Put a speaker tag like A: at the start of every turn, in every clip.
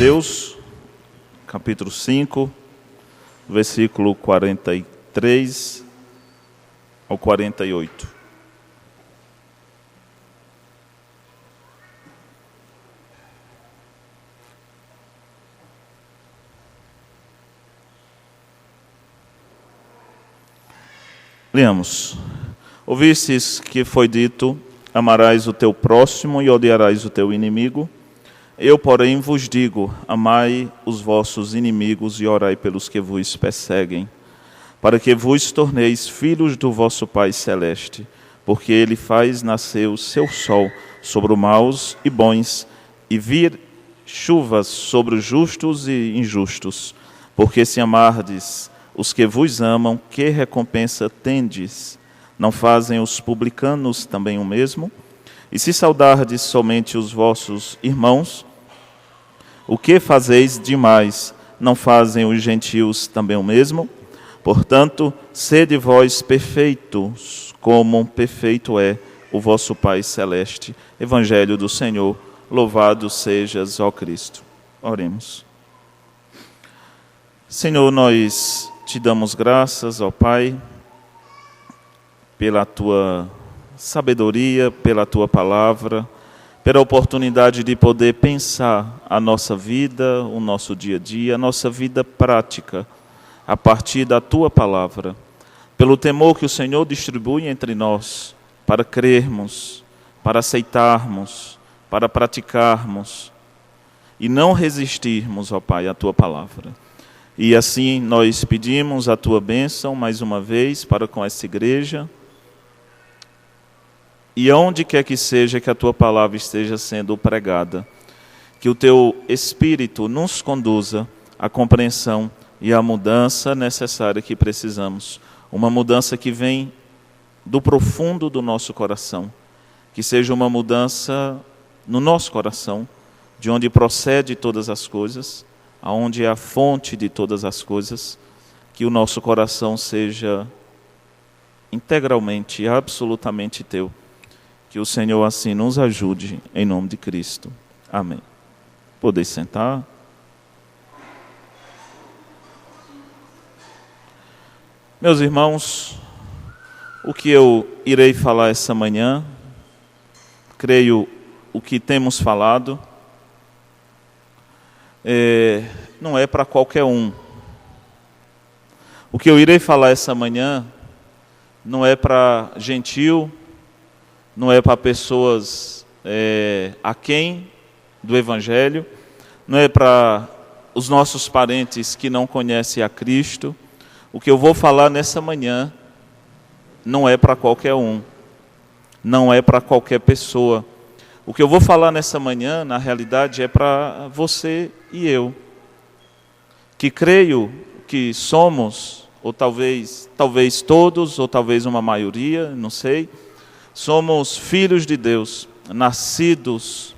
A: Mateus, capítulo 5, versículo 43 ao 48. Leamos. Ouvistes que foi dito: amarás o teu próximo e odiarás o teu inimigo. Eu, porém, vos digo: amai os vossos inimigos e orai pelos que vos perseguem, para que vos torneis filhos do vosso Pai Celeste, porque Ele faz nascer o seu sol sobre os maus e bons, e vir chuvas sobre os justos e injustos. Porque se amardes os que vos amam, que recompensa tendes? Não fazem os publicanos também o mesmo? E se saudardes somente os vossos irmãos, o que fazeis demais? Não fazem os gentios também o mesmo? Portanto, sede vós perfeitos, como perfeito é o vosso Pai Celeste. Evangelho do Senhor, louvado sejas, ó Cristo. Oremos. Senhor, nós te damos graças, ó Pai, pela tua sabedoria, pela tua palavra, pela oportunidade de poder pensar a nossa vida, o nosso dia a dia, a nossa vida prática, a partir da tua palavra. Pelo temor que o Senhor distribui entre nós, para crermos, para aceitarmos, para praticarmos e não resistirmos, ó Pai, à tua palavra. E assim nós pedimos a tua bênção mais uma vez para com essa igreja. E onde quer que seja que a tua palavra esteja sendo pregada, que o teu Espírito nos conduza à compreensão e à mudança necessária que precisamos. Uma mudança que vem do profundo do nosso coração. Que seja uma mudança no nosso coração, de onde procede todas as coisas, aonde é a fonte de todas as coisas, que o nosso coração seja integralmente e absolutamente teu. Que o Senhor assim nos ajude, em nome de Cristo. Amém. Podeis sentar. Meus irmãos, o que eu irei falar essa manhã, creio o que temos falado, não é para qualquer um. O que eu irei falar essa manhã não é para gentil, não é para pessoas aquém do Evangelho, não é para os nossos parentes que não conhecem a Cristo. O que eu vou falar nessa manhã não é para qualquer um, não é para qualquer pessoa. O que eu vou falar nessa manhã, na realidade, é para você e eu, que creio que somos, ou talvez todos, ou talvez uma maioria, não sei, somos filhos de Deus, nascidos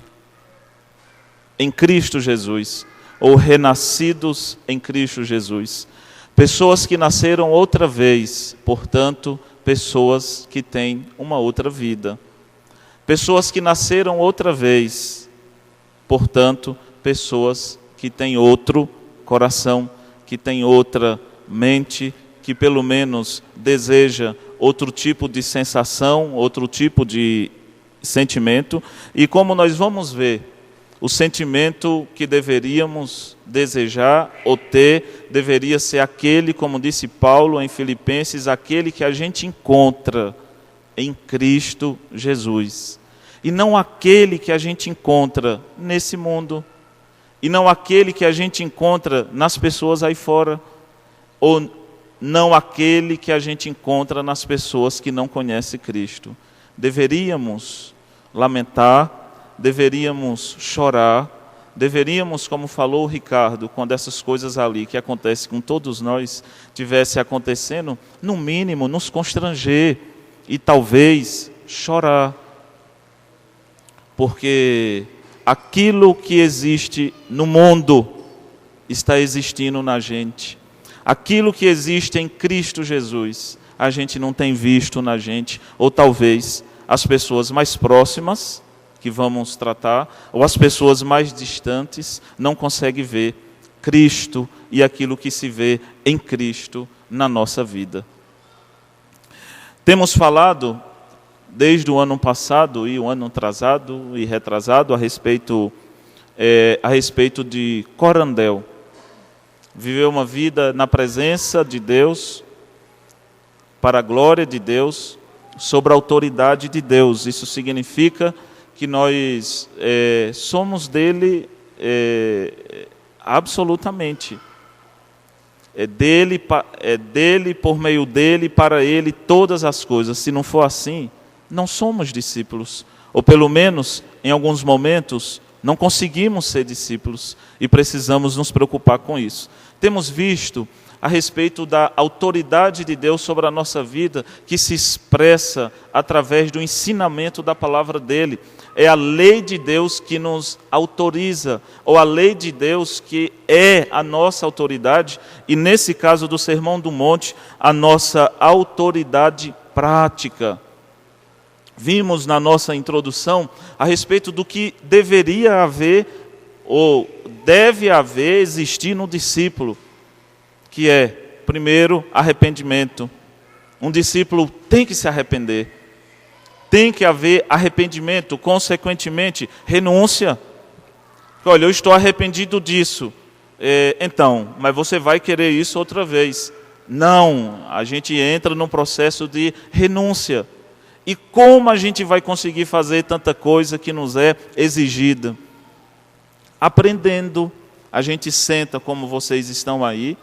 A: em Cristo Jesus, ou renascidos em Cristo Jesus. Pessoas que nasceram outra vez, portanto, pessoas que têm uma outra vida. Pessoas que nasceram outra vez, portanto, pessoas que têm outro coração, que têm outra mente, que pelo menos deseja outro tipo de sensação, outro tipo de sentimento. E como nós vamos ver, o sentimento que deveríamos desejar ou ter deveria ser aquele, como disse Paulo em Filipenses, aquele que a gente encontra em Cristo Jesus. E não aquele que a gente encontra nesse mundo. E não aquele que a gente encontra nas pessoas aí fora. Ou não aquele que a gente encontra nas pessoas que não conhecem Cristo. Deveríamos lamentar, deveríamos chorar, deveríamos, como falou o Ricardo, quando essas coisas ali que acontecem com todos nós, tivessem acontecendo, no mínimo nos constranger e talvez chorar. Porque aquilo que existe no mundo está existindo na gente. Aquilo que existe em Cristo Jesus, a gente não tem visto na gente, ou talvez as pessoas mais próximas que vamos tratar, ou as pessoas mais distantes, não conseguem ver Cristo e aquilo que se vê em Cristo na nossa vida. Temos falado, desde o ano passado e o ano atrasado e retrasado, a respeito de Corandel. Viver uma vida na presença de Deus, para a glória de Deus, sobre a autoridade de Deus. Isso significa que nós somos dele absolutamente. É dele, por meio dele, para ele, todas as coisas. Se não for assim, não somos discípulos. Ou pelo menos, em alguns momentos, não conseguimos ser discípulos. E precisamos nos preocupar com isso. Temos visto a respeito da autoridade de Deus sobre a nossa vida, que se expressa através do ensinamento da palavra dele. É a lei de Deus que nos autoriza, ou a lei de Deus que é a nossa autoridade, e nesse caso do Sermão do Monte, a nossa autoridade prática. Vimos na nossa introdução a respeito do que deveria haver, ou deve haver, existir no discípulo, que é, primeiro, arrependimento. Um discípulo tem que se arrepender. Tem que haver arrependimento, consequentemente, renúncia. Olha, eu estou arrependido disso. Então, mas você vai querer isso outra vez. Não, a gente entra num processo de renúncia. E como a gente vai conseguir fazer tanta coisa que nos é exigida? Aprendendo. A gente senta como vocês estão aí.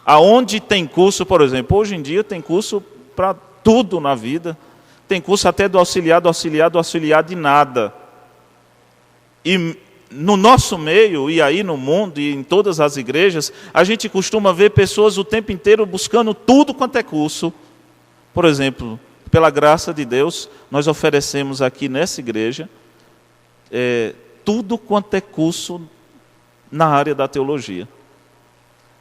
A: Aonde tem curso, por exemplo, hoje em dia tem curso para tudo na vida. Tem curso até do auxiliar de nada. E no nosso meio, e aí no mundo, e em todas as igrejas, a gente costuma ver pessoas o tempo inteiro buscando tudo quanto é curso. Por exemplo, pela graça de Deus, nós oferecemos aqui nessa igreja tudo quanto é curso na área da teologia.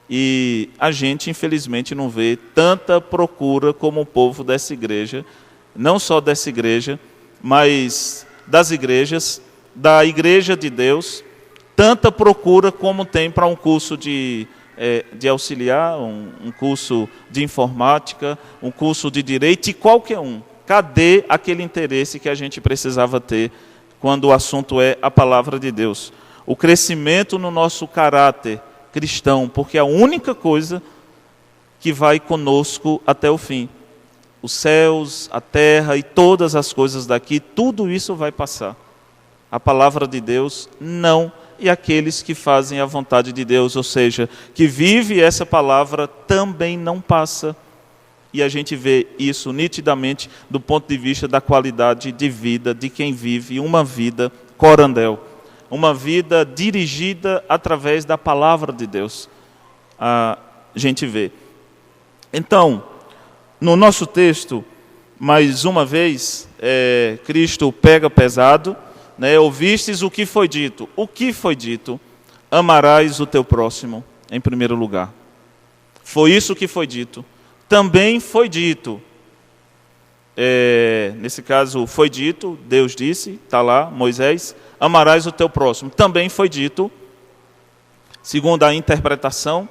A: E a gente, infelizmente, não vê tanta procura como o povo dessa igreja, não só dessa igreja, mas das igrejas, da Igreja de Deus, tanta procura como tem para um curso de auxiliar, um curso de informática, um curso de direito, e qualquer um. Cadê aquele interesse que a gente precisava ter quando o assunto é a palavra de Deus? O crescimento no nosso caráter cristão, porque é a única coisa que vai conosco até o fim. Os céus, a terra e todas as coisas daqui, tudo isso vai passar. A palavra de Deus não, e aqueles que fazem a vontade de Deus, ou seja, que vive essa palavra, também não passa. E a gente vê isso nitidamente do ponto de vista da qualidade de vida de quem vive uma vida corandel. Uma vida dirigida através da palavra de Deus. A gente vê. Então, no nosso texto, mais uma vez, Cristo pega pesado, né? Ouvistes o que foi dito. O que foi dito? Amarás o teu próximo, em primeiro lugar. Foi isso que foi dito. Também foi dito. Nesse caso, foi dito, Deus disse, está lá, Moisés, amarás o teu próximo. Também foi dito, segundo a interpretação,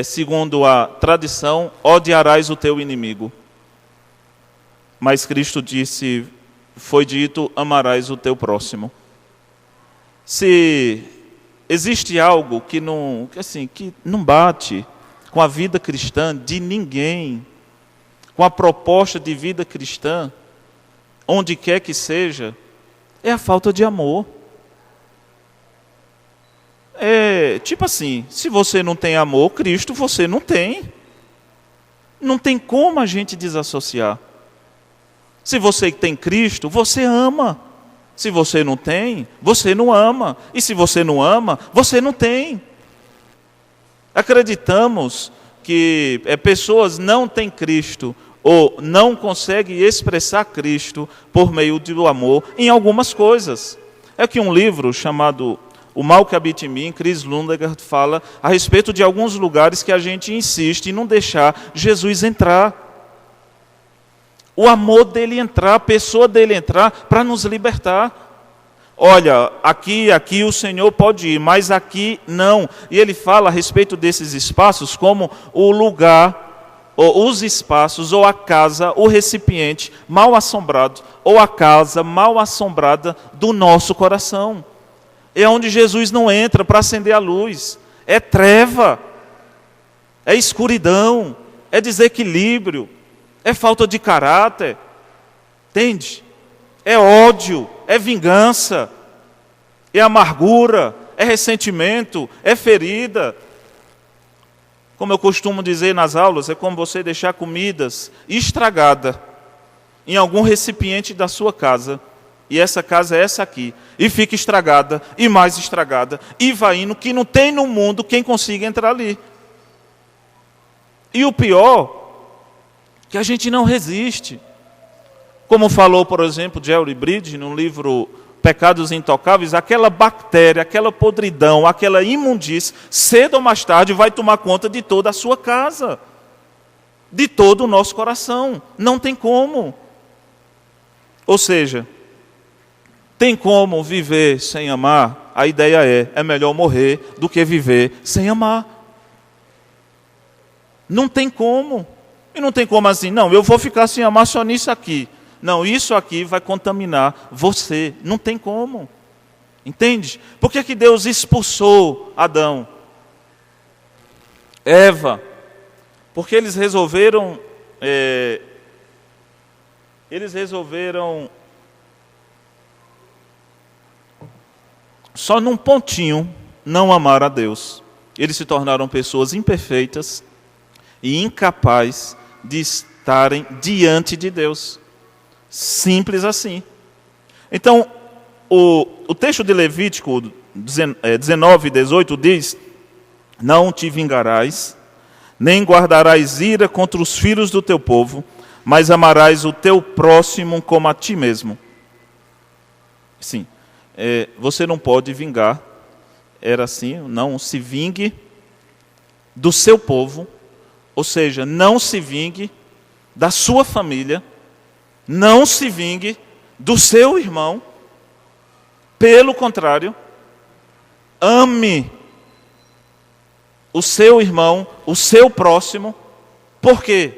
A: segundo a tradição, odiarás o teu inimigo. Mas Cristo disse, foi dito, amarás o teu próximo. Se existe algo que não bate com a vida cristã de ninguém, com a proposta de vida cristã, onde quer que seja, é a falta de amor. Tipo assim, se você não tem amor, Cristo você não tem. Não tem como a gente desassociar. Se você tem Cristo, você ama. Se você não tem, você não ama. E se você não ama, você não tem. Acreditamos que pessoas não têm Cristo ou não conseguem expressar Cristo por meio do amor em algumas coisas. É que um livro chamado O Mal que Habita em Mim, Chris Lundegaard, fala a respeito de alguns lugares que a gente insiste em não deixar Jesus entrar. O amor dele entrar, a pessoa dele entrar para nos libertar. Olha, aqui o Senhor pode ir, mas aqui não. E ele fala a respeito desses espaços como o lugar, ou os espaços, ou a casa, o recipiente mal assombrado, ou a casa mal assombrada do nosso coração. É onde Jesus não entra para acender a luz. É treva, é escuridão, é desequilíbrio, é falta de caráter, entende? É ódio, é vingança, é amargura, é ressentimento, é ferida. Como eu costumo dizer nas aulas, é como você deixar comidas estragada em algum recipiente da sua casa, e essa casa é essa aqui, e fica estragada, e mais estragada, e vai indo, que não tem no mundo quem consiga entrar ali. E o pior, que a gente não resiste. Como falou, por exemplo, Jerry Bridges, no livro Pecados Intocáveis, aquela bactéria, aquela podridão, aquela imundície, cedo ou mais tarde vai tomar conta de toda a sua casa, de todo o nosso coração. Não tem como. Ou seja, tem como viver sem amar? A ideia é melhor morrer do que viver sem amar. Não tem como. E não tem como assim, não, eu vou ficar sem amar só nisso aqui. Não, isso aqui vai contaminar você. Não tem como. Entende? Por que Deus expulsou Adão? Eva? Porque eles resolveram só num pontinho não amar a Deus. Eles se tornaram pessoas imperfeitas e incapazes de estarem diante de Deus. Simples assim. Então, o texto de Levítico 19 e 18 diz: não te vingarás, nem guardarás ira contra os filhos do teu povo, mas amarás o teu próximo como a ti mesmo. Sim, você não pode vingar, era assim, não se vingue do seu povo, ou seja, não se vingue da sua família, não se vingue do seu irmão. Pelo contrário, ame o seu irmão, o seu próximo. Por quê?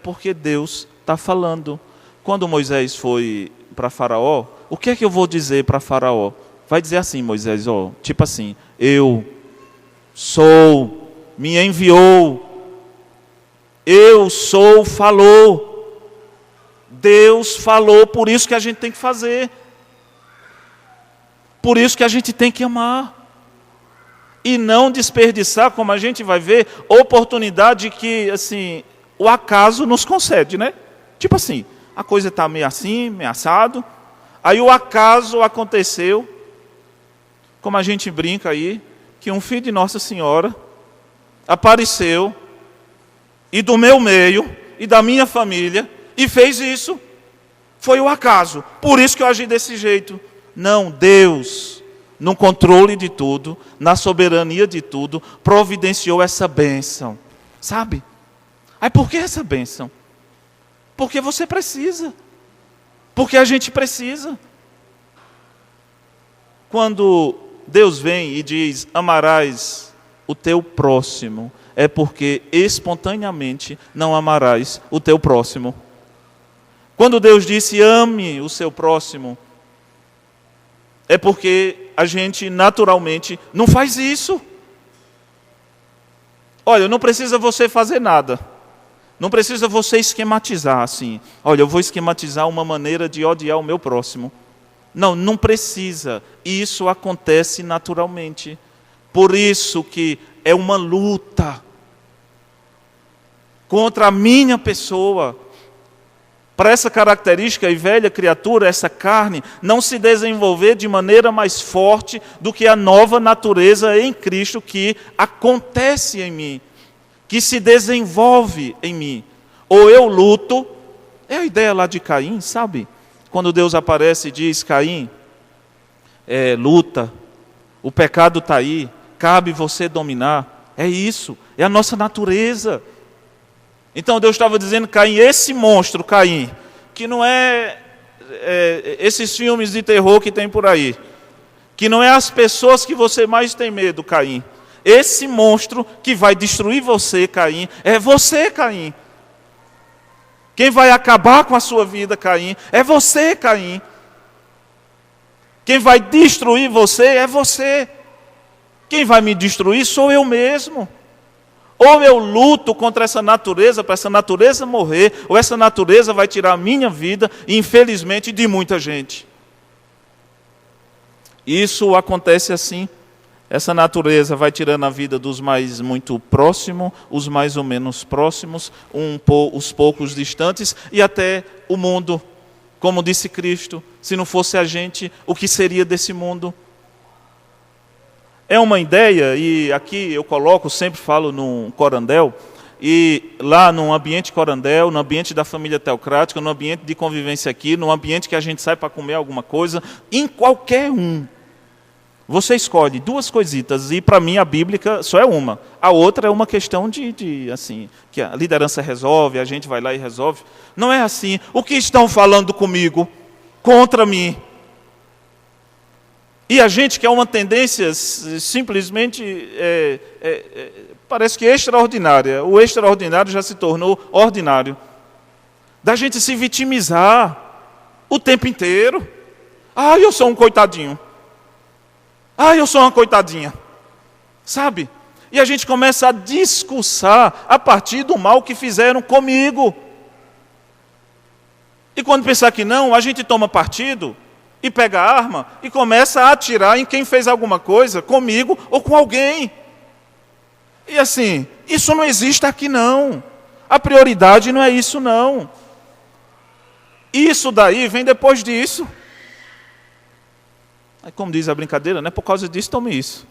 A: Porque Deus está falando. Quando Moisés foi para Faraó, o que é que eu vou dizer para Faraó? Vai dizer assim, Moisés, tipo assim, eu sou, me enviou, eu sou, falou. Deus falou, por isso que a gente tem que fazer. Por isso que a gente tem que amar. E não desperdiçar, como a gente vai ver, oportunidade que, assim, o acaso nos concede, né? Tipo assim, a coisa está meio assim, meio assado. Aí o acaso aconteceu, como a gente brinca aí, que um filho de Nossa Senhora apareceu, e do meu meio, e da minha família, e fez isso. Foi o acaso. Por isso que eu agi desse jeito. Não, Deus, no controle de tudo, na soberania de tudo, providenciou essa bênção. Sabe? Aí por que essa bênção? Porque você precisa. Porque a gente precisa. Quando Deus vem e diz, amarás o teu próximo, é porque espontaneamente não amarás o teu próximo. Quando Deus disse, ame o seu próximo, é porque a gente naturalmente não faz isso. Olha, não precisa você fazer nada. Não precisa você esquematizar assim. Olha, eu vou esquematizar uma maneira de odiar o meu próximo. Não, não precisa. Isso acontece naturalmente. Por isso que é uma luta contra a minha pessoa. Para essa característica e velha criatura, essa carne, não se desenvolver de maneira mais forte do que a nova natureza em Cristo que acontece em mim, que se desenvolve em mim. Ou eu luto, é a ideia lá de Caim, sabe? Quando Deus aparece e diz, Caim, luta, o pecado está aí, cabe você dominar. É isso, é a nossa natureza. Então Deus estava dizendo, Caim, esse monstro, Caim, que não é esses filmes de terror que tem por aí, que não é as pessoas que você mais tem medo, Caim. Esse monstro que vai destruir você, Caim, é você, Caim. Quem vai acabar com a sua vida, Caim, é você, Caim. Quem vai destruir você é você. Quem vai me destruir sou eu mesmo. Ou eu luto contra essa natureza, para essa natureza morrer, ou essa natureza vai tirar a minha vida, e infelizmente de muita gente. Isso acontece assim. Essa natureza vai tirando a vida dos mais muito próximos, os mais ou menos próximos, os poucos distantes, e até o mundo. Como disse Cristo, se não fosse a gente, o que seria desse mundo? É uma ideia, e aqui eu coloco, sempre falo num corandel, e lá no ambiente corandel, no ambiente da família teocrática, no ambiente de convivência aqui, no ambiente que a gente sai para comer alguma coisa, em qualquer um, você escolhe duas coisitas, e para mim a bíblica só é uma. A outra é uma questão assim, que a liderança resolve, a gente vai lá e resolve. Não é assim. O que estão falando comigo? Contra mim. E a gente quer uma tendência simplesmente, parece que extraordinária. O extraordinário já se tornou ordinário. Da gente se vitimizar o tempo inteiro. Ah, eu sou um coitadinho. Ah, eu sou uma coitadinha. Sabe? E a gente começa a discursar a partir do mal que fizeram comigo. E quando pensar que não, a gente toma partido e pega a arma e começa a atirar em quem fez alguma coisa comigo ou com alguém. E assim, isso não existe aqui não. A prioridade não é isso não. Isso daí vem depois disso. Como diz a brincadeira, né? Por causa disso, tome isso.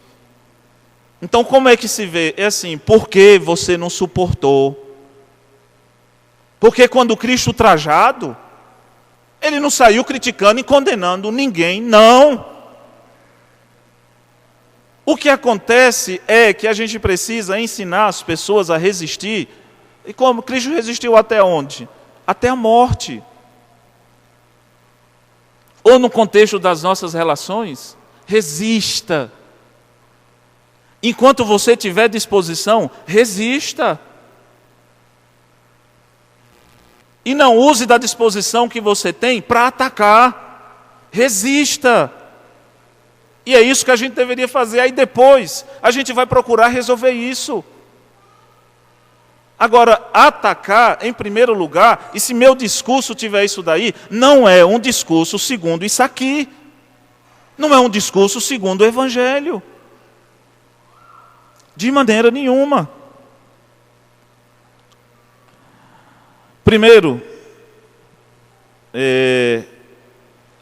A: Então, como é que se vê? É assim, por que você não suportou? Porque quando Cristo trajado, ele não saiu criticando e condenando ninguém, não. O que acontece é que a gente precisa ensinar as pessoas a resistir. E como Cristo resistiu até onde? Até a morte. Ou no contexto das nossas relações, resista. Enquanto você tiver disposição, resista. E não use da disposição que você tem para atacar. Resista. E é isso que a gente deveria fazer. Aí depois, a gente vai procurar resolver isso. Agora, atacar em primeiro lugar, e se meu discurso tiver isso daí, não é um discurso segundo isso aqui. Não é um discurso segundo o Evangelho. De maneira nenhuma. Primeiro,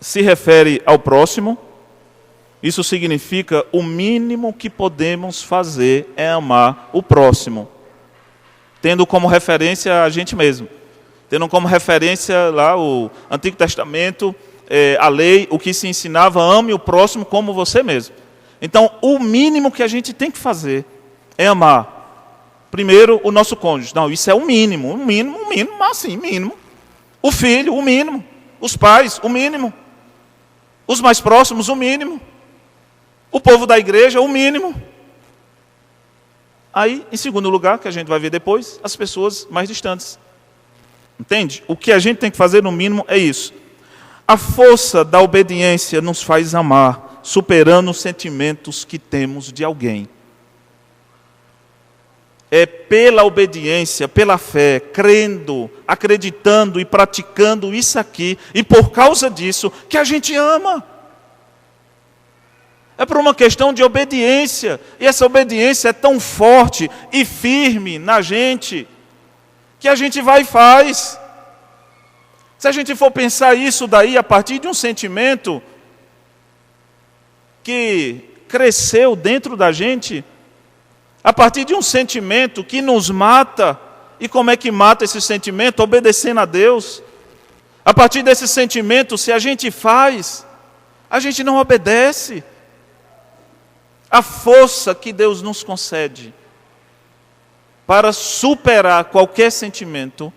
A: se refere ao próximo. Isso significa o mínimo que podemos fazer é amar o próximo. Tendo como referência a gente mesmo. Tendo como referência lá o Antigo Testamento, a lei, o que se ensinava, ame o próximo como você mesmo. Então, o mínimo que a gente tem que fazer é amar. Primeiro, o nosso cônjuge. Não, isso é o mínimo, mas assim, mínimo. O filho, o mínimo. Os pais, o mínimo. Os mais próximos, o mínimo. O povo da igreja, o mínimo. Aí, em segundo lugar, que a gente vai ver depois, as pessoas mais distantes. Entende? O que a gente tem que fazer, no mínimo, é isso. A força da obediência nos faz amar, superando os sentimentos que temos de alguém. É pela obediência, pela fé, crendo, acreditando e praticando isso aqui, e por causa disso, que a gente ama. É por uma questão de obediência. E essa obediência é tão forte e firme na gente, que a gente vai e faz. Se a gente for pensar isso daí a partir de um sentimento que cresceu dentro da gente, a partir de um sentimento que nos mata, e como é que mata esse sentimento? Obedecendo a Deus. A partir desse sentimento, se a gente faz, a gente não obedece. A força que Deus nos concede para superar qualquer sentimento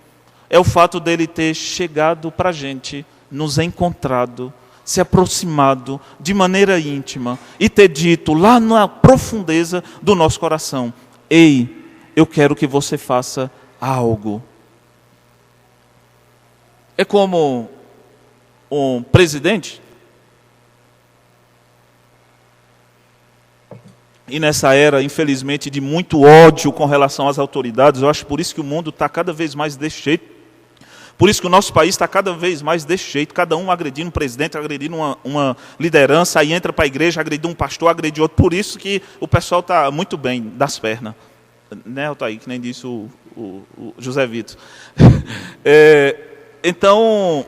A: é o fato dele ter chegado para a gente nos encontrado, se aproximado de maneira íntima e ter dito lá na profundeza do nosso coração: ei, eu quero que você faça algo. É como um presidente, e nessa era, infelizmente, de muito ódio com relação às autoridades, eu acho por isso que o mundo está cada vez mais desse jeito. Por isso que o nosso país está cada vez mais desse jeito, cada um agredindo um presidente, agredindo uma liderança, aí entra para a igreja, agredindo um pastor, agredindo outro. Por isso que o pessoal está muito bem das pernas. Né, Altair, que nem disse o José Vitor. Então,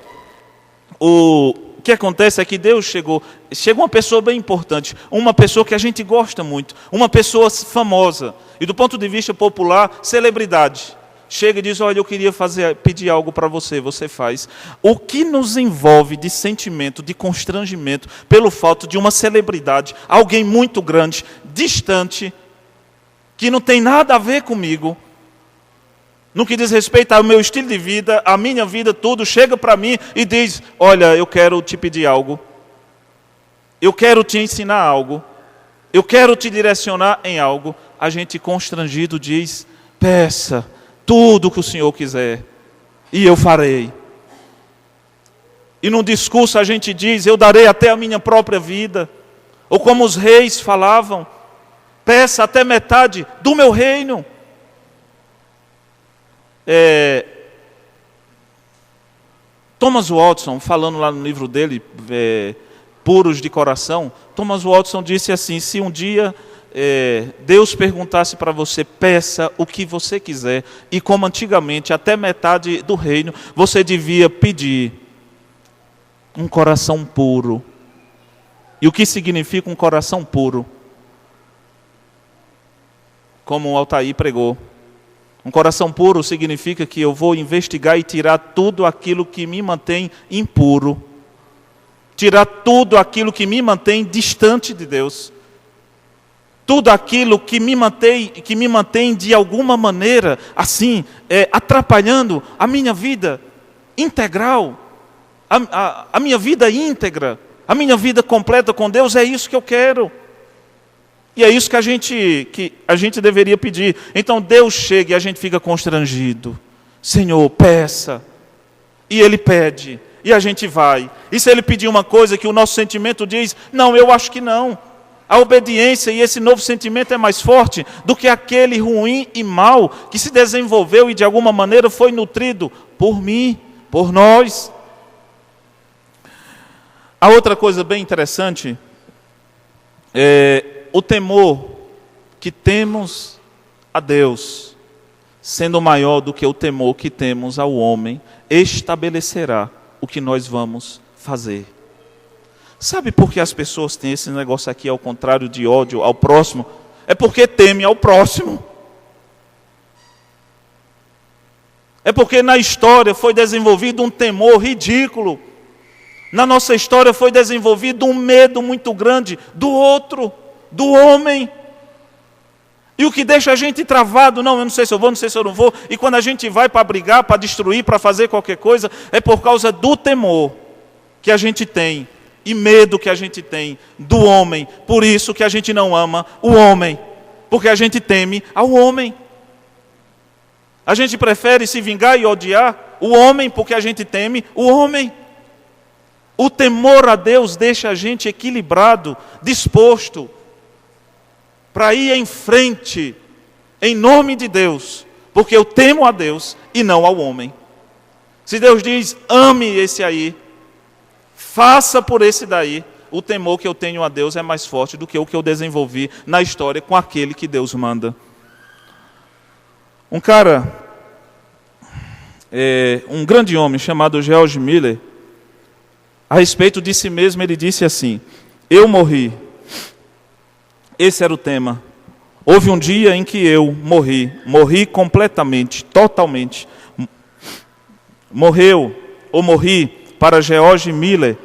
A: o que acontece é que Deus chega uma pessoa bem importante, uma pessoa que a gente gosta muito, uma pessoa famosa, e do ponto de vista popular, celebridade. Chega e diz: olha, eu queria pedir algo para você, você faz. O que nos envolve de sentimento, de constrangimento, pelo fato de uma celebridade, alguém muito grande, distante, que não tem nada a ver comigo, no que diz respeito ao meu estilo de vida, à minha vida, tudo, chega para mim e diz: olha, eu quero te pedir algo, eu quero te ensinar algo, eu quero te direcionar em algo. A gente constrangido diz: peça tudo o que o Senhor quiser, e eu farei. E num discurso a gente diz: eu darei até a minha própria vida. Ou como os reis falavam: peça até metade do meu reino. Thomas Watson, falando lá no livro dele, Puros de Coração, Thomas Watson disse assim: se um dia Deus perguntasse para você, peça o que você quiser, e como antigamente, até metade do reino, você devia pedir um coração puro. E o que significa um coração puro? Como o Altair pregou, um coração puro significa que eu vou investigar e tirar tudo aquilo que me mantém impuro, tirar tudo aquilo que me mantém distante de Deus, tudo aquilo que me mantém de alguma maneira, assim, atrapalhando a minha vida integral, a minha vida íntegra, a minha vida completa com Deus. É isso que eu quero. E é isso que a gente deveria pedir. Então Deus chega e a gente fica constrangido: Senhor, peça. E Ele pede, e a gente vai. E se Ele pedir uma coisa que o nosso sentimento diz: não, eu acho que não. A obediência e esse novo sentimento é mais forte do que aquele ruim e mau que se desenvolveu e de alguma maneira foi nutrido por mim, por nós. A outra coisa bem interessante é o temor que temos a Deus, sendo maior do que o temor que temos ao homem, estabelecerá o que nós vamos fazer. Sabe por que as pessoas têm esse negócio aqui ao contrário de ódio ao próximo? É porque temem ao próximo. É porque na história foi desenvolvido um temor ridículo. Na nossa história foi desenvolvido um medo muito grande do outro, do homem. E o que deixa a gente travado: não, eu não sei se eu vou, não sei se eu não vou. E quando a gente vai para brigar, para destruir, para fazer qualquer coisa, é por causa do temor que a gente tem e medo que a gente tem do homem. Por isso que a gente não ama o homem, porque a gente teme ao homem. A gente prefere se vingar e odiar o homem porque a gente teme o homem. O temor a Deus deixa a gente equilibrado, disposto para ir em frente, em nome de Deus, porque eu temo a Deus e não ao homem. Se Deus diz: ame esse aí, faça por esse daí, o temor que eu tenho a Deus é mais forte do que o que eu desenvolvi na história com aquele que Deus manda. Um cara, um grande homem chamado George Miller, a respeito de si mesmo, ele disse assim: eu morri. Esse era o tema. Houve um dia em que eu morri completamente, totalmente. Morri para George Miller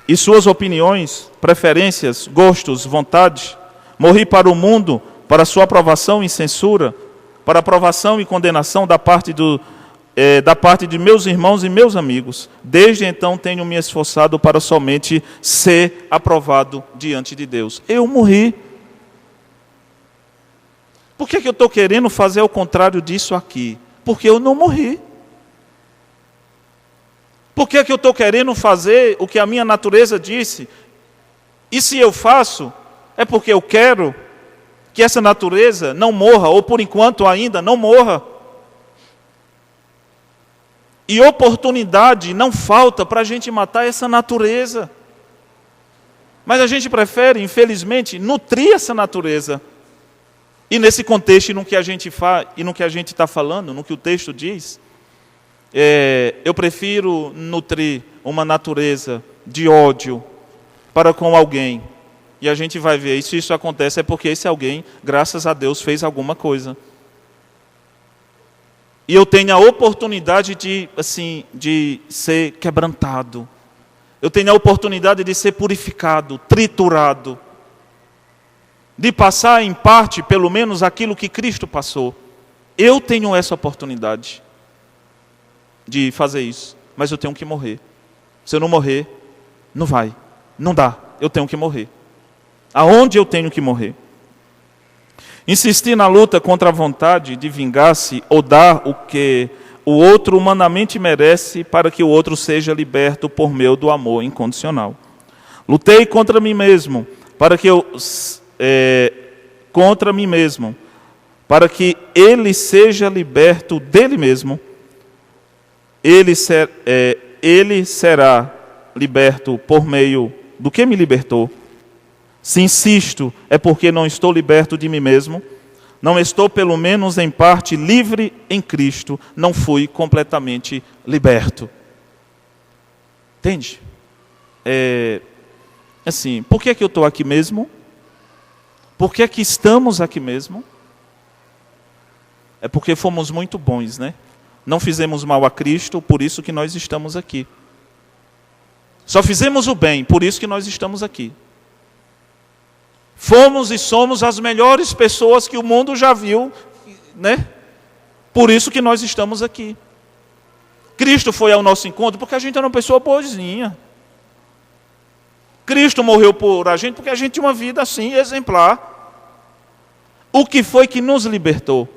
A: e suas opiniões, preferências, gostos, vontades. Morri para o mundo, para sua aprovação e censura, para aprovação e condenação da parte da parte de meus irmãos e meus amigos. Desde então tenho me esforçado para somente ser aprovado diante de Deus. Eu morri. Por que eu estou querendo fazer o contrário disso aqui? Porque eu não morri. Por que eu estou querendo fazer o que a minha natureza disse? E se eu faço, é porque eu quero que essa natureza não morra, ou por enquanto ainda não morra. E oportunidade não falta para a gente matar essa natureza. Mas a gente prefere, infelizmente, nutrir essa natureza. E nesse contexto, e no que a gente está falando, no que o texto diz, eu prefiro nutrir uma natureza de ódio para com alguém. E a gente vai ver, se isso acontece é porque esse alguém, graças a Deus, fez alguma coisa. E eu tenho a oportunidade de ser quebrantado. Eu tenho a oportunidade de ser purificado, triturado. De passar em parte, pelo menos, aquilo que Cristo passou. Eu tenho essa oportunidade de fazer isso. Mas eu tenho que morrer. Se eu não morrer, não vai. Não dá. Eu tenho que morrer. Aonde eu tenho que morrer? Insistir na luta contra a vontade de vingar-se ou dar o que o outro humanamente merece para que o outro seja liberto por meio do amor incondicional. Lutei contra mim mesmo para que para que ele seja liberto dele mesmo. Ele será liberto por meio do que me libertou. Se insisto, é porque não estou liberto de mim mesmo. Não estou, pelo menos em parte, livre em Cristo. Não fui completamente liberto. Entende? Por que eu estou aqui mesmo? Por que estamos aqui mesmo? É porque fomos muito bons, né? Não fizemos mal a Cristo, por isso que nós estamos aqui. Só fizemos o bem, por isso que nós estamos aqui. Fomos e somos as melhores pessoas que o mundo já viu, né? Por isso que nós estamos aqui. Cristo foi ao nosso encontro porque a gente era uma pessoa boazinha. Cristo morreu por a gente porque a gente tinha uma vida assim, exemplar. O que foi que nos libertou?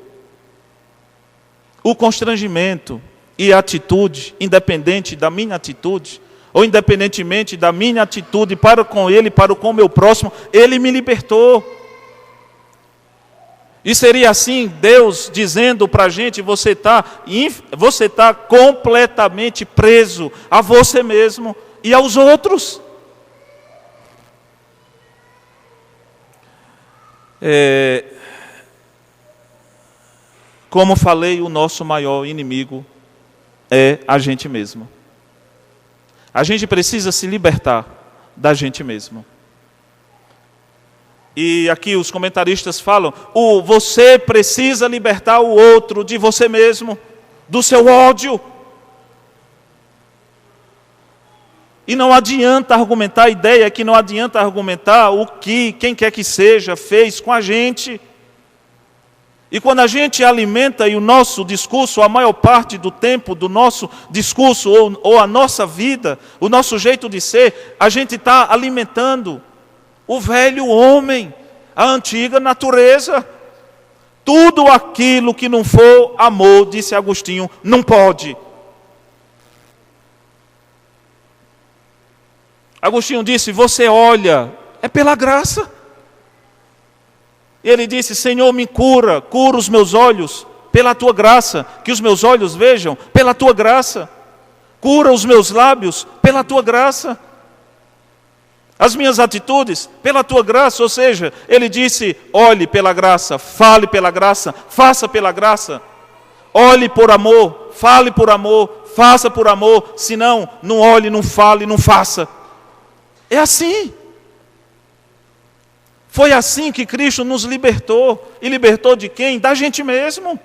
A: O constrangimento e a atitude, independente da minha atitude, ou independentemente da minha atitude para com ele, para com o meu próximo, ele me libertou. E seria assim, Deus dizendo para a gente, você está completamente preso a você mesmo e aos outros. Como falei, o nosso maior inimigo é a gente mesmo. A gente precisa se libertar da gente mesmo. E aqui os comentaristas falam, você precisa libertar o outro de você mesmo, do seu ódio. E não adianta argumentar, a ideia é que não adianta argumentar o que quem quer que seja fez com a gente. E quando a gente alimenta, e o nosso discurso, a maior parte do tempo do nosso discurso, ou a nossa vida, o nosso jeito de ser, a gente está alimentando o velho homem, a antiga natureza. Tudo aquilo que não for amor, disse Agostinho, não pode. Agostinho disse, você olha, é pela graça. Ele disse, Senhor, me cura os meus olhos pela tua graça, que os meus olhos vejam pela tua graça. Cura os meus lábios pela tua graça. As minhas atitudes pela tua graça, ou seja, ele disse, olhe pela graça, fale pela graça, faça pela graça. Olhe por amor, fale por amor, faça por amor, senão não olhe, não fale, não faça. É assim. Foi assim que Cristo nos libertou. E libertou de quem? Da gente mesmo.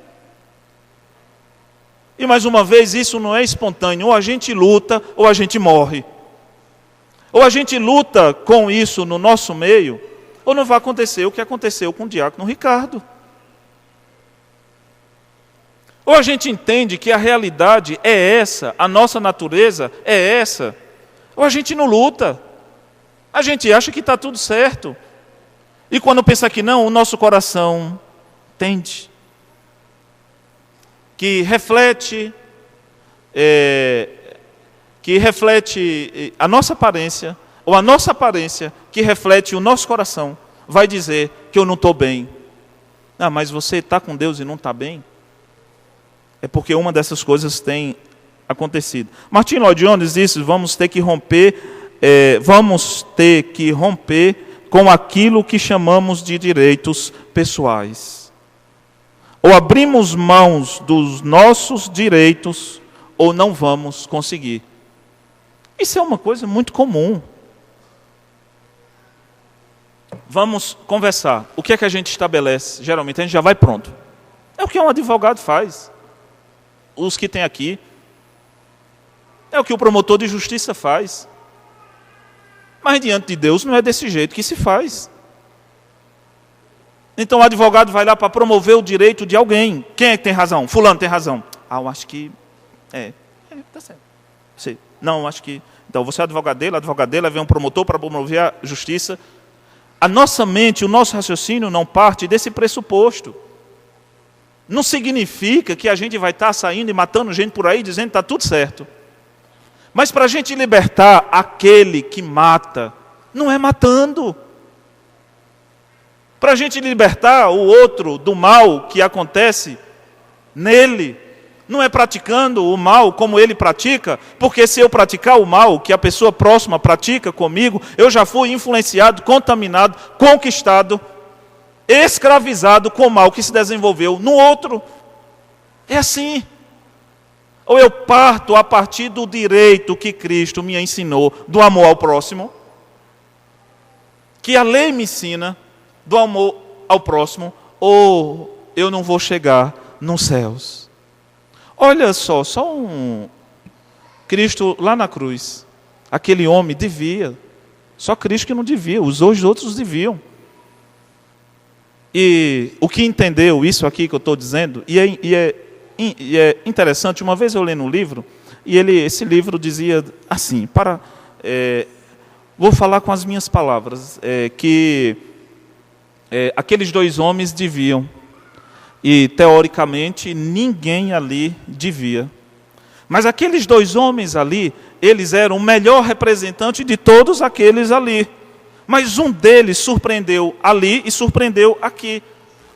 A: E mais uma vez, isso não é espontâneo. Ou a gente luta, ou a gente morre. Ou a gente luta com isso no nosso meio, ou não vai acontecer o que aconteceu com o diácono Ricardo. Ou a gente entende que a realidade é essa, a nossa natureza é essa, ou a gente não luta. A gente acha que está tudo certo. E quando pensa que não, o nosso coração tende. Que reflete a nossa aparência, ou a nossa aparência que reflete o nosso coração, vai dizer que eu não estou bem. Ah, mas você está com Deus e não está bem? É porque uma dessas coisas tem acontecido. Martin Lloyd-Jones disse, vamos ter que romper com aquilo que chamamos de direitos pessoais. Ou abrimos mãos dos nossos direitos, ou não vamos conseguir. Isso é uma coisa muito comum. Vamos conversar. O que é que a gente estabelece? Geralmente a gente já vai pronto. É o que um advogado faz. Os que tem aqui. É o que o promotor de justiça faz. Mas diante de Deus não é desse jeito que se faz. Então o advogado vai lá para promover o direito de alguém. Quem é que tem razão? Fulano tem razão. Ah, eu acho que... tá certo. Sim. Não, acho que... Então você é advogado dele, vem um promotor para promover a justiça. A nossa mente, o nosso raciocínio não parte desse pressuposto. Não significa que a gente vai estar saindo e matando gente por aí, dizendo que está tudo certo. Mas para a gente libertar aquele que mata, não é matando. Para a gente libertar o outro do mal que acontece nele, não é praticando o mal como ele pratica, porque se eu praticar o mal que a pessoa próxima pratica comigo, eu já fui influenciado, contaminado, conquistado, escravizado com o mal que se desenvolveu no outro. É assim. Ou eu parto a partir do direito que Cristo me ensinou, do amor ao próximo, que a lei me ensina, do amor ao próximo, ou eu não vou chegar nos céus. Olha só Cristo lá na cruz, aquele homem devia, só Cristo que não devia, os outros deviam. E o que entendeu isso aqui que eu estou dizendo, e é interessante, uma vez eu li no livro, e esse livro dizia assim, vou falar com as minhas palavras, que aqueles dois homens deviam, e teoricamente ninguém ali devia. Mas aqueles dois homens ali, eles eram o melhor representante de todos aqueles ali. Mas um deles surpreendeu ali e surpreendeu aqui.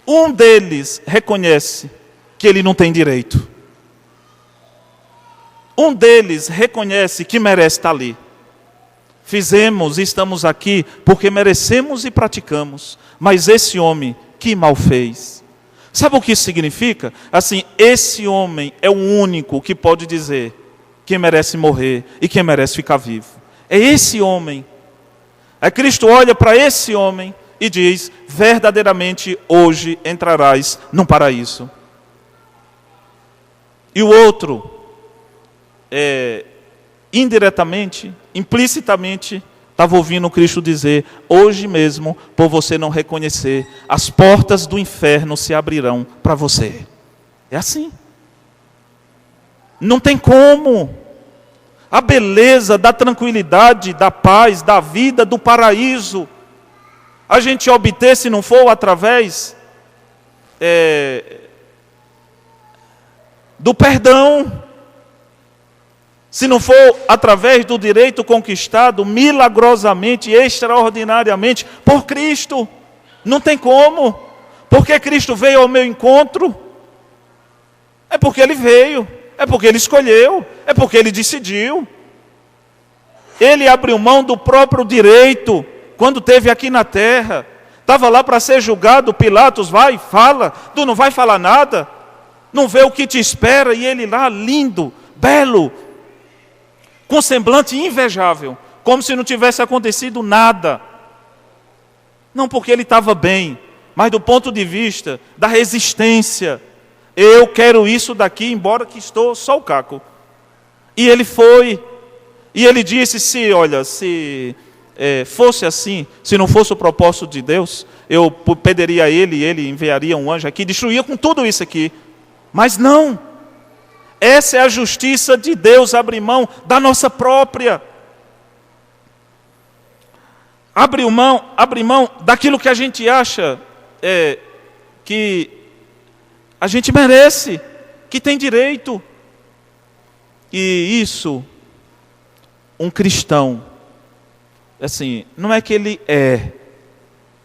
A: Um deles reconhece que ele não tem direito. Um deles reconhece que merece estar ali. Fizemos e estamos aqui porque merecemos e praticamos. Mas esse homem, que mal fez? Sabe o que isso significa? Assim, esse homem é o único que pode dizer quem merece morrer e quem merece ficar vivo. É esse homem. Aí Cristo olha para esse homem e diz, verdadeiramente hoje entrarás no paraíso. E o outro, indiretamente, implicitamente, estava ouvindo Cristo dizer, hoje mesmo, por você não reconhecer, as portas do inferno se abrirão para você. É assim. Não tem como. A beleza da tranquilidade, da paz, da vida, do paraíso, a gente obter se não for através do perdão, se não for através do direito conquistado milagrosamente, extraordinariamente, por Cristo. Não tem como. Porque Cristo veio ao meu encontro. É porque Ele veio. É porque Ele escolheu. É porque Ele decidiu. Ele abriu mão do próprio direito quando esteve aqui na terra. Estava lá para ser julgado. Pilatos, vai, fala. Tu não vai falar nada. Não vê o que te espera. E Ele lá, lindo, belo, com semblante invejável, como se não tivesse acontecido nada. Não porque ele estava bem, mas do ponto de vista da resistência. Eu quero isso daqui, embora que estou só o caco. E ele foi, e ele disse, se fosse assim, se não fosse o propósito de Deus, eu pediria a ele, e ele enviaria um anjo aqui, destruía com tudo isso aqui. Mas não. Essa é a justiça de Deus, abrir mão da nossa própria. Abrir mão daquilo que a gente acha que a gente merece, que tem direito. E isso, um cristão, assim, não é que ele é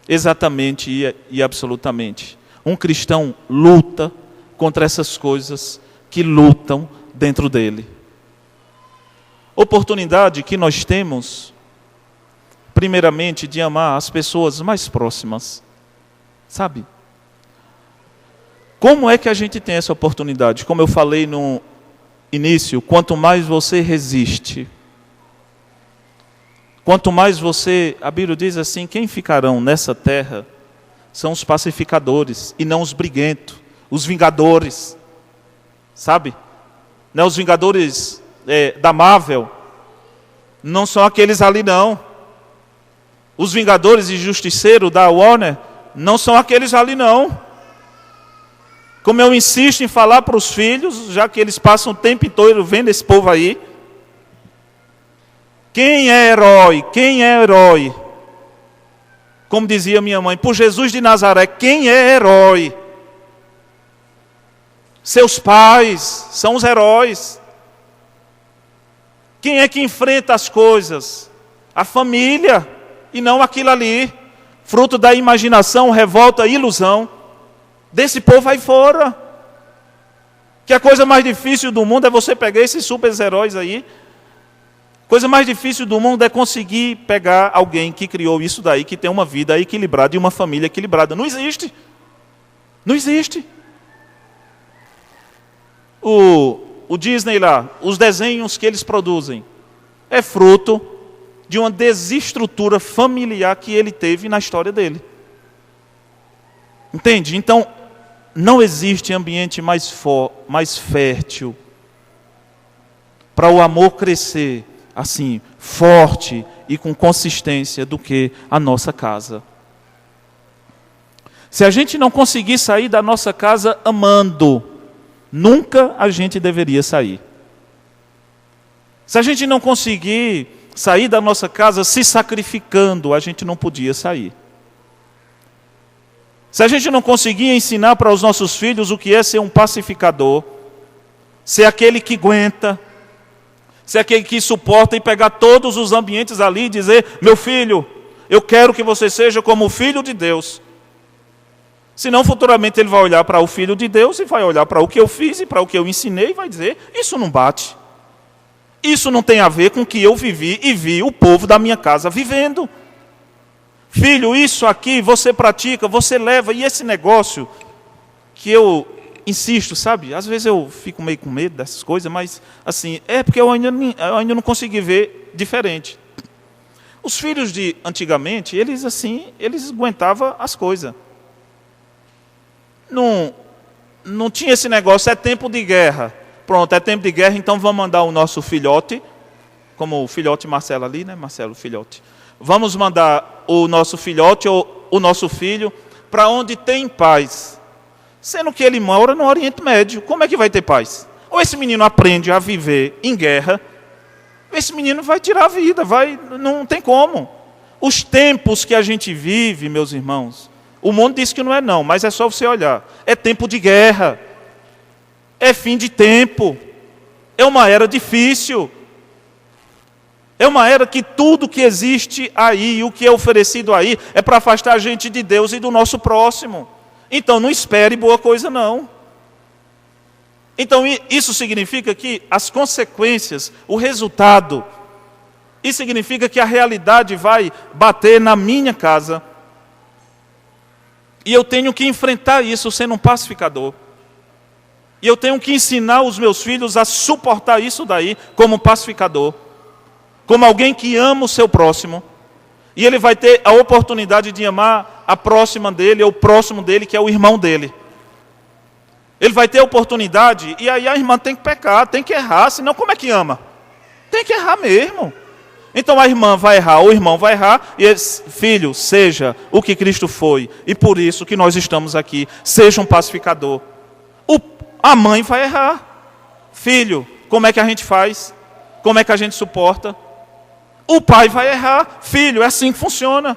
A: exatamente e absolutamente. Um cristão luta contra essas coisas que lutam dentro dele. Oportunidade que nós temos, primeiramente, de amar as pessoas mais próximas. Sabe? Como é que a gente tem essa oportunidade? Como eu falei no início, quanto mais você resiste, quanto mais você, a Bíblia diz assim, quem ficarão nessa terra são os pacificadores e não os briguentos, os vingadores, sabe? Não, os vingadores da Marvel não são aqueles ali não. Os vingadores e justiceiro da Warner não são aqueles ali não. Como eu insisto em falar para os filhos, já que eles passam o tempo inteiro vendo esse povo aí, quem é herói? Quem é herói? Como dizia minha mãe, por Jesus de Nazaré, quem é herói? Seus pais são os heróis. Quem é que enfrenta as coisas? A família, e não aquilo ali, fruto da imaginação, revolta e ilusão desse povo aí fora. Que a coisa mais difícil do mundo é você pegar esses super-heróis aí. A coisa mais difícil do mundo é conseguir pegar alguém que criou isso daí, que tem uma vida equilibrada e uma família equilibrada. Não existe. Não existe. O Disney lá, os desenhos que eles produzem, é fruto de uma desestrutura familiar que ele teve na história dele. Entende? Então, não existe ambiente mais fértil para o amor crescer assim, forte e com consistência do que a nossa casa. Se a gente não conseguir sair da nossa casa amando, nunca a gente deveria sair. Se a gente não conseguir sair da nossa casa se sacrificando, a gente não podia sair. Se a gente não conseguir ensinar para os nossos filhos o que é ser um pacificador, ser aquele que aguenta, ser aquele que suporta e pegar todos os ambientes ali e dizer, meu filho, eu quero que você seja como o Filho de Deus. Senão futuramente ele vai olhar para o Filho de Deus e vai olhar para o que eu fiz e para o que eu ensinei e vai dizer, isso não bate. Isso não tem a ver com o que eu vivi e vi o povo da minha casa vivendo. Filho, isso aqui você pratica, você leva, e esse negócio que eu insisto, sabe? Às vezes eu fico meio com medo dessas coisas, mas assim, é porque eu ainda não consegui ver diferente. Os filhos de antigamente, eles aguentavam as coisas. Não tinha esse negócio, é tempo de guerra. Pronto, é tempo de guerra, então vamos mandar o nosso filhote, como o filhote Marcelo ali, né? Marcelo, filhote. Vamos mandar o nosso filhote ou o nosso filho para onde tem paz. Sendo que ele mora no Oriente Médio. Como é que vai ter paz? Ou esse menino aprende a viver em guerra, esse menino vai tirar a vida, não tem como. Os tempos que a gente vive, meus irmãos, o mundo diz que não é não, mas é só você olhar. É tempo de guerra, é fim de tempo, é uma era difícil. É uma era que tudo que existe aí, o que é oferecido aí, é para afastar a gente de Deus e do nosso próximo. Então não espere boa coisa não. Então isso significa que as consequências, o resultado, isso significa que a realidade vai bater na minha casa. E eu tenho que enfrentar isso sendo um pacificador. E eu tenho que ensinar os meus filhos a suportar isso daí como um pacificador. Como alguém que ama o seu próximo, e ele vai ter a oportunidade de amar a próxima dele, ou o próximo dele, que é o irmão dele. Ele vai ter a oportunidade, e aí a irmã tem que pecar, tem que errar, senão como é que ama? Tem que errar mesmo. Então a irmã vai errar, o irmão vai errar, e esse filho, seja o que Cristo foi, e por isso que nós estamos aqui, seja um pacificador. A mãe vai errar. Filho, como é que a gente faz? Como é que a gente suporta? O pai vai errar. Filho, é assim que funciona.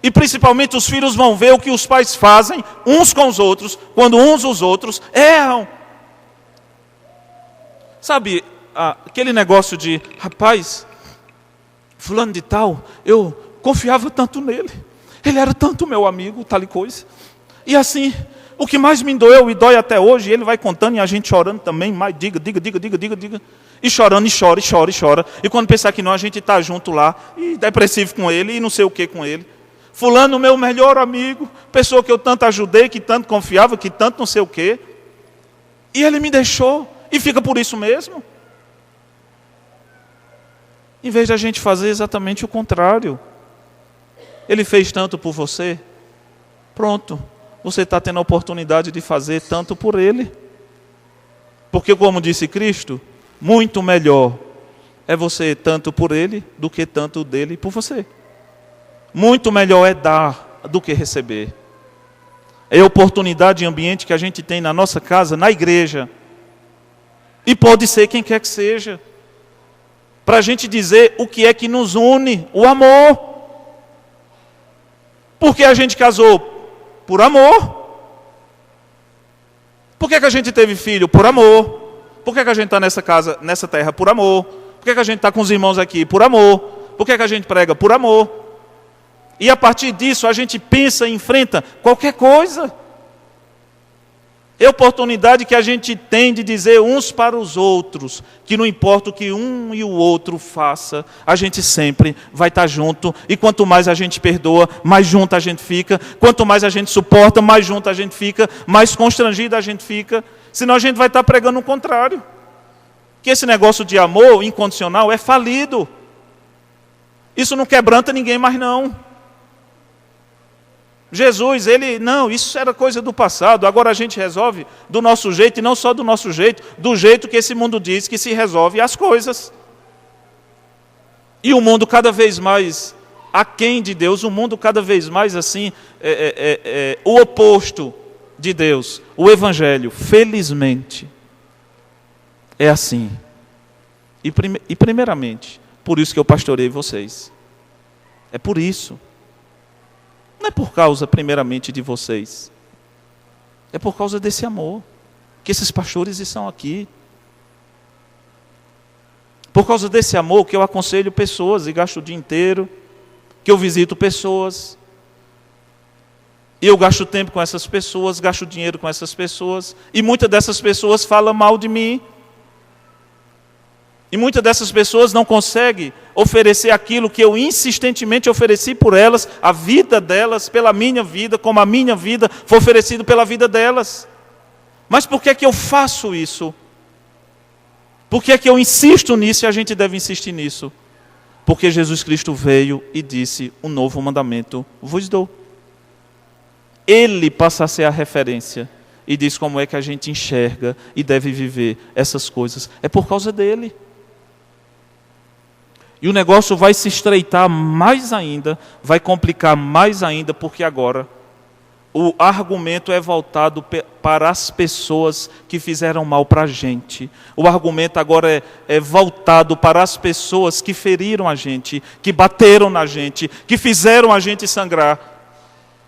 A: E principalmente os filhos vão ver o que os pais fazem uns com os outros, quando uns os outros erram. Sabe, aquele negócio de, rapaz, fulano de tal, eu confiava tanto nele. Ele era tanto meu amigo, tal e coisa. E assim, o que mais me doeu e dói até hoje, ele vai contando e a gente chorando também, mas diga. E chorando, e chora. E quando pensar que não, a gente está junto lá, e depressivo com ele, e não sei o que com ele. Fulano, meu melhor amigo, pessoa que eu tanto ajudei, que tanto confiava, que tanto não sei o quê. E ele me deixou, e fica por isso mesmo. Em vez de a gente fazer exatamente o contrário. Ele fez tanto por você, pronto, você está tendo a oportunidade de fazer tanto por ele. Porque como disse Cristo, muito melhor é você tanto por ele, do que tanto dele por você. Muito melhor é dar do que receber. É a oportunidade e ambiente que a gente tem na nossa casa, na igreja. E pode ser quem quer que seja. Para a gente dizer o que é que nos une, o amor. Por que a gente casou? Por amor. Por que a gente teve filho? Por amor. Por que a gente está nessa casa, nessa terra? Por amor. Por que a gente está com os irmãos aqui? Por amor. Por que a gente prega? Por amor. E a partir disso a gente pensa e enfrenta qualquer coisa. É a oportunidade que a gente tem de dizer uns para os outros, que não importa o que um e o outro faça, a gente sempre vai estar junto. E quanto mais a gente perdoa, mais junto a gente fica. Quanto mais a gente suporta, mais junto a gente fica. Mais constrangido a gente fica. Senão a gente vai estar pregando o contrário. Que esse negócio de amor incondicional é falido. Isso não quebranta ninguém mais não. Jesus, não, isso era coisa do passado, agora a gente resolve do nosso jeito, e não só do nosso jeito, do jeito que esse mundo diz que se resolve as coisas. E o mundo cada vez mais aquém de Deus, o mundo cada vez mais assim, o oposto de Deus, o Evangelho, felizmente, é assim. E primeiramente, por isso que eu pastorei vocês. É por isso. Não é por causa, primeiramente, de vocês. É por causa desse amor. Que esses pastores estão aqui. Por causa desse amor que eu aconselho pessoas e gasto o dia inteiro. Que eu visito pessoas. E eu gasto tempo com essas pessoas, gasto dinheiro com essas pessoas. E muitas dessas pessoas falam mal de mim. E muitas dessas pessoas não conseguem oferecer aquilo que eu insistentemente ofereci por elas, a vida delas, pela minha vida, como a minha vida foi oferecida pela vida delas. Mas por que é que eu faço isso? Por que é que eu insisto nisso e a gente deve insistir nisso? Porque Jesus Cristo veio e disse, um novo mandamento vos dou. Ele passa a ser a referência e diz como é que a gente enxerga e deve viver essas coisas. É por causa dele. E o negócio vai se estreitar mais ainda, vai complicar mais ainda, porque agora o argumento é voltado para as pessoas que fizeram mal para a gente. O argumento agora é voltado para as pessoas que feriram a gente, que bateram na gente, que fizeram a gente sangrar.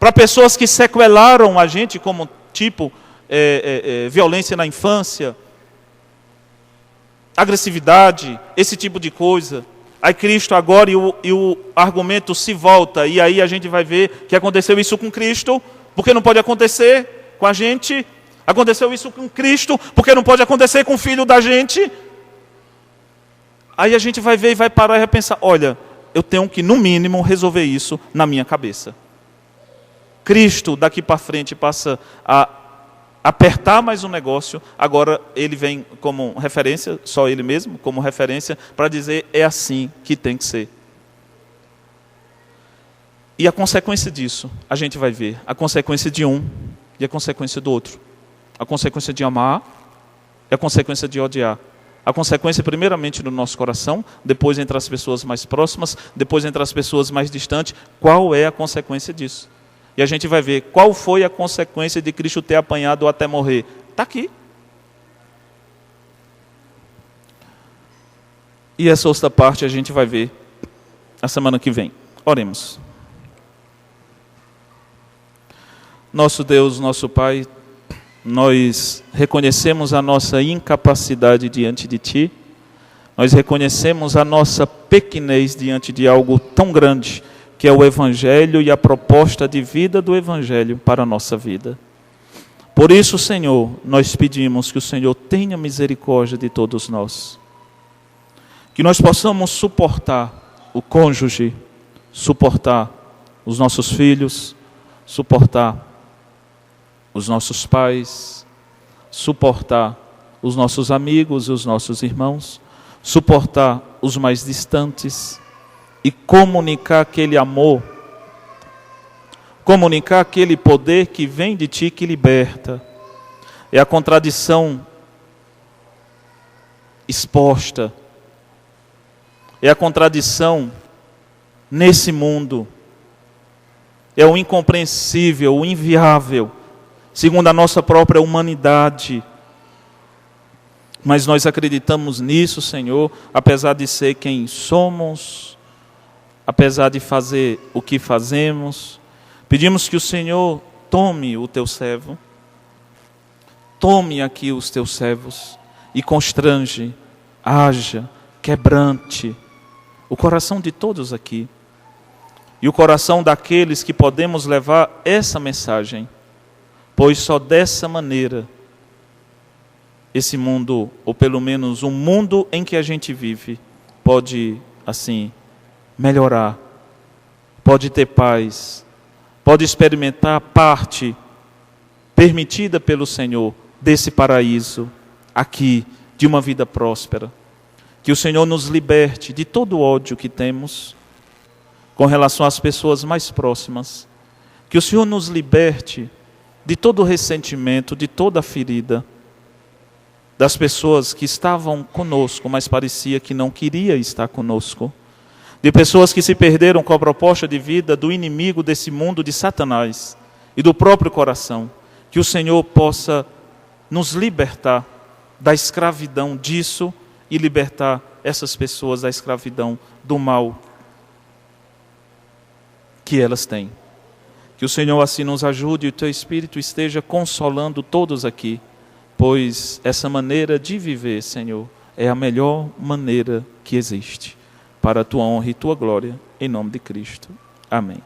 A: Para pessoas que sequelaram a gente, como tipo violência na infância, agressividade, esse tipo de coisa. Aí Cristo agora e o argumento se volta, e aí a gente vai ver que aconteceu isso com Cristo, porque não pode acontecer com a gente. Aconteceu isso com Cristo, porque não pode acontecer com o filho da gente. Aí a gente vai ver e vai parar e vai pensar, olha, eu tenho que no mínimo resolver isso na minha cabeça. Cristo daqui para frente passa a apertar mais um negócio, agora ele vem como referência, só ele mesmo, como referência, para dizer, é assim que tem que ser. E a consequência disso, a gente vai ver, a consequência de um e a consequência do outro. A consequência de amar e a consequência de odiar. A consequência primeiramente no nosso coração, depois entre as pessoas mais próximas, depois entre as pessoas mais distantes. Qual é a consequência disso? E a gente vai ver qual foi a consequência de Cristo ter apanhado até morrer. Está aqui. E essa outra parte a gente vai ver a semana que vem. Oremos. Nosso Deus, nosso Pai, nós reconhecemos a nossa incapacidade diante de Ti. Nós reconhecemos a nossa pequenez diante de algo tão grande, que é o Evangelho e a proposta de vida do Evangelho para a nossa vida. Por isso, Senhor, nós pedimos que o Senhor tenha misericórdia de todos nós. Que nós possamos suportar o cônjuge, suportar os nossos filhos, suportar os nossos pais, suportar os nossos amigos e os nossos irmãos, suportar os mais distantes e comunicar aquele amor, comunicar aquele poder que vem de Ti, que liberta. É a contradição exposta, é a contradição nesse mundo, é o incompreensível, o inviável, segundo a nossa própria humanidade. Mas nós acreditamos nisso, Senhor, apesar de ser quem somos, apesar de fazer o que fazemos. Pedimos que o Senhor tome o Teu servo, tome aqui os Teus servos e constrange, haja, quebrante o coração de todos aqui e o coração daqueles que podemos levar essa mensagem, pois só dessa maneira esse mundo, ou pelo menos o mundo em que a gente vive, pode assim melhorar, pode ter paz, pode experimentar a parte permitida pelo Senhor desse paraíso aqui, de uma vida próspera. Que o Senhor nos liberte de todo o ódio que temos com relação às pessoas mais próximas. Que o Senhor nos liberte de todo o ressentimento, de toda a ferida das pessoas que estavam conosco, mas parecia que não queria estar conosco. De pessoas que se perderam com a proposta de vida do inimigo desse mundo, de Satanás e do próprio coração. Que o Senhor possa nos libertar da escravidão disso e libertar essas pessoas da escravidão do mal que elas têm. Que o Senhor assim nos ajude e o Teu Espírito esteja consolando todos aqui, pois essa maneira de viver, Senhor, é a melhor maneira que existe, para a Tua honra e Tua glória, em nome de Cristo. Amém.